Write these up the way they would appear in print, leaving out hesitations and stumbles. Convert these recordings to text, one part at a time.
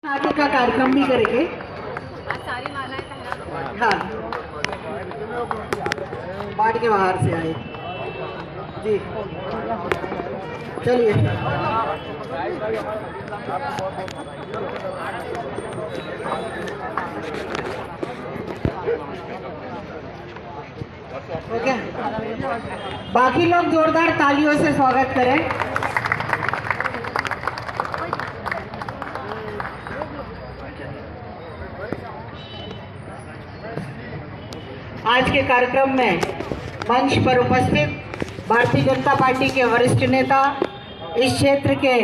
आगे का कार्यक्रम भी करेंगे। हाँ, बाट के बाहर से आए जी, चलिए। ओके, बाकी लोग जोरदार तालियों से स्वागत करें। आज के कार्यक्रम में मंच पर उपस्थित भारतीय जनता पार्टी के वरिष्ठ नेता, इस क्षेत्र के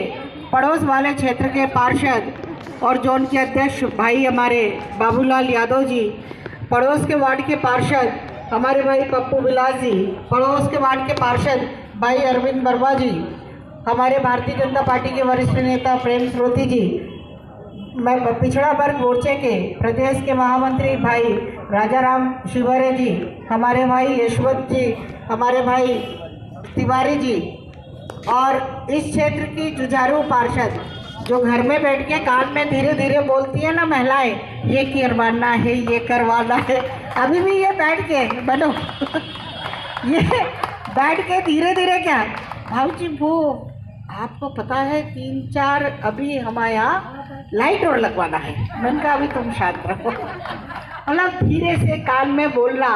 पड़ोस वाले क्षेत्र के पार्षद और जोन के अध्यक्ष भाई हमारे बाबूलाल यादव जी, पड़ोस के वार्ड के पार्षद हमारे भाई पप्पू विलास जी, पड़ोस के वार्ड के पार्षद भाई अरविंद वर्मा जी, हमारे भारतीय जनता पार्टी के वरिष्ठ नेता प्रेम स्रोती जी, मैं पिछड़ा वर्ग मोर्चे के प्रदेश के महामंत्री भाई राजाराम शिवरे जी, हमारे भाई यशवंत जी, हमारे भाई तिवारी जी, और इस क्षेत्र की जुझारू पार्षद जो घर में बैठ के कान में धीरे धीरे बोलती है ना महिलाएं, ये करवाना है, ये करवाना है, अभी भी ये बैठ के बनो ये बैठ के धीरे धीरे क्या भाव जी, वो आपको पता है 3-4 अभी हमारे यहाँ लाइट और लगवाना है, मैंने कहा अभी तुम शांत रहो मतलब धीरे से कान में बोलना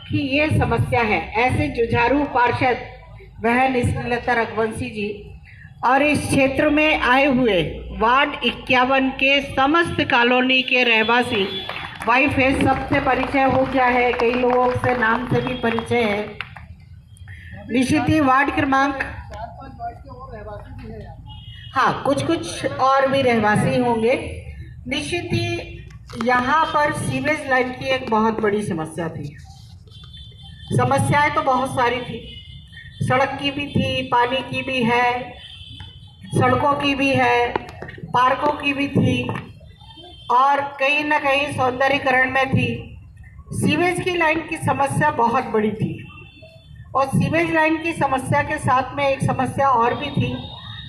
कि ये समस्या है। ऐसे जुझारू पार्षद बहन स्नेहलता रघुवंशी जी और इस क्षेत्र में आए हुए वार्ड 51 के समस्त कॉलोनी के रहवासी, वाई फेस सबसे परिचय हो गया है, कई लोगों से नाम से भी परिचय है। निश्चित ही वार्ड क्रमांक, हाँ कुछ और भी रहवासी होंगे। निश्चित ही यहाँ पर सीवेज लाइन की एक बहुत बड़ी समस्या थी। समस्याएं तो बहुत सारी थी, सड़क की भी थी, पानी की भी है, सड़कों की भी है, पार्कों की भी थी और कहीं ना कहीं सौंदर्यीकरण में थी। सीवेज की लाइन की समस्या बहुत बड़ी थी और सीवेज लाइन की समस्या के साथ में एक समस्या और भी थी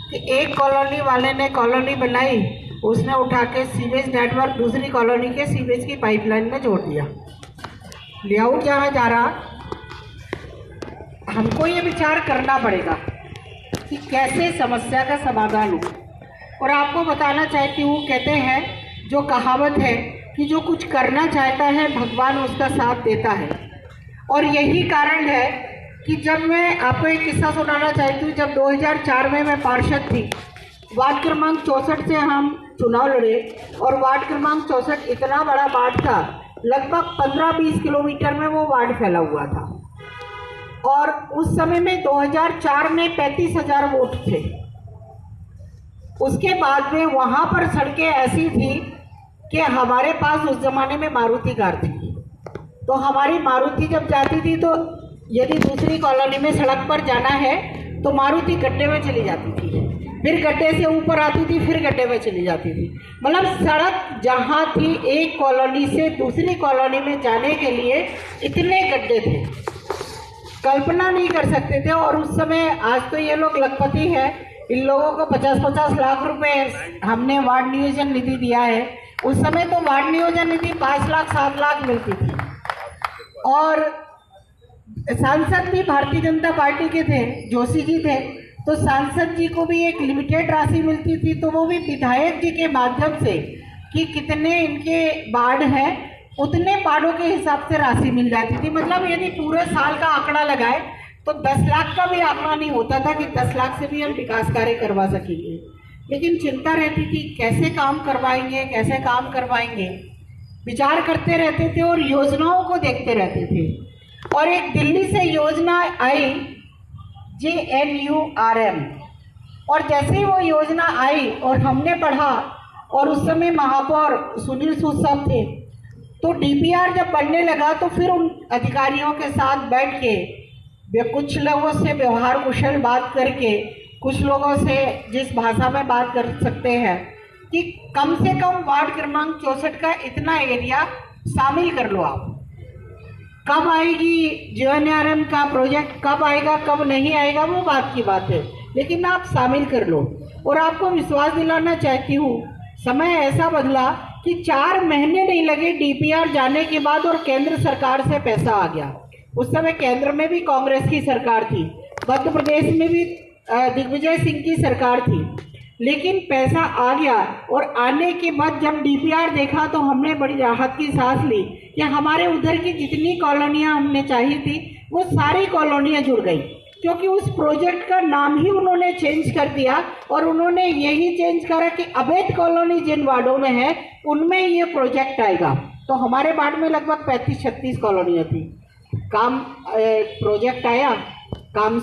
कि एक कॉलोनी वाले ने कॉलोनी बनाई, उसने उठा के सीवेज नेटवर्क दूसरी कॉलोनी के सीवेज की पाइपलाइन में जोड़ दिया। लेआउट जहाँ जा रहा, हमको ये विचार करना पड़ेगा कि कैसे समस्या का समाधान हो। और आपको बताना चाहती हूँ, कहते हैं जो कहावत है कि जो कुछ करना चाहता है भगवान उसका साथ देता है। और यही कारण है कि जब मैं आपको एक किस्सा सुनाना चाहती हूँ, जब 2004 में मैं पार्षद थी, वार्ड क्रमांक 64 से हम चुनाव लड़े और वार्ड क्रमांक 64 इतना बड़ा वार्ड था, लगभग 15-20 किलोमीटर में वो वार्ड फैला हुआ था और उस समय में 2004 में 35,000 वोट थे। उसके बाद में वहाँ पर सड़कें ऐसी थी कि हमारे पास उस ज़माने में मारुति कार थी, तो हमारी मारुति जब जाती थी तो यदि दूसरी कॉलोनी में सड़क पर जाना है तो मारुति गड्ढे में चली जाती थी, फिर गड्ढे से ऊपर आती थी, फिर गड्ढे में चली जाती थी। मतलब सड़क जहाँ थी एक कॉलोनी से दूसरी कॉलोनी में जाने के लिए इतने गड्ढे थे, कल्पना नहीं कर सकते थे। और उस समय, आज तो ये लोग लखपति हैं, इन लोगों को 50-50 लाख रुपए हमने वार्ड नियोजन निधि दिया है। उस समय तो वार्ड नियोजन निधि 5 लाख 7 लाख मिलती थी और सांसद भी भारतीय जनता पार्टी के थे, जोशी जी थे, तो सांसद जी को भी एक लिमिटेड राशि मिलती थी, तो वो भी विधायक जी के माध्यम से कि कितने इनके वार्ड हैं उतने वार्डों के हिसाब से राशि मिल जाती थी। मतलब यदि पूरे साल का आंकड़ा लगाए तो 10 लाख का भी आंकड़ा नहीं होता था कि 10 लाख से भी हम विकास कार्य करवा सकेंगे, लेकिन चिंता रहती थी कैसे काम करवाएंगे, कैसे काम करवाएंगे, विचार करते रहते थे और योजनाओं को देखते रहते थे। और एक दिल्ली से योजना आई JNURM, और जैसे ही वो योजना आई और हमने पढ़ा, और उस समय महापौर सुनील सूद साहब थे, तो DPR जब बनने लगा तो फिर उन अधिकारियों के साथ बैठ के कुछ लोगों से व्यवहार कुशल बात करके, कुछ लोगों से जिस भाषा में बात कर सकते हैं कि कम से कम वार्ड क्रमांक 64 का इतना एरिया शामिल कर लो। आप कब आएगी JNRM का प्रोजेक्ट, कब आएगा कब नहीं आएगा वो बात की बात है, लेकिन आप शामिल कर लो। और आपको विश्वास दिलाना चाहती हूँ समय ऐसा बदला कि 4 महीने नहीं लगे डीपीआर जाने के बाद और केंद्र सरकार से पैसा आ गया। उस समय केंद्र में भी कांग्रेस की सरकार थी, मध्य प्रदेश में भी दिग्विजय सिंह की सरकार थी, लेकिन पैसा आ गया। और आने के बाद जब डीपीआर देखा तो हमने बड़ी राहत की सांस ली कि हमारे उधर की जितनी कॉलोनियां हमने चाहिए थी वो सारी कॉलोनियां जुड़ गई, क्योंकि उस प्रोजेक्ट का नाम ही उन्होंने चेंज कर दिया और उन्होंने यही चेंज करा कि अवैध कॉलोनी जिन वार्डों में है उनमें ये प्रोजेक्ट आएगा। तो हमारे वार्ड में लगभग 35-36 कॉलोनियां थी। काम प्रोजेक्ट आया, काम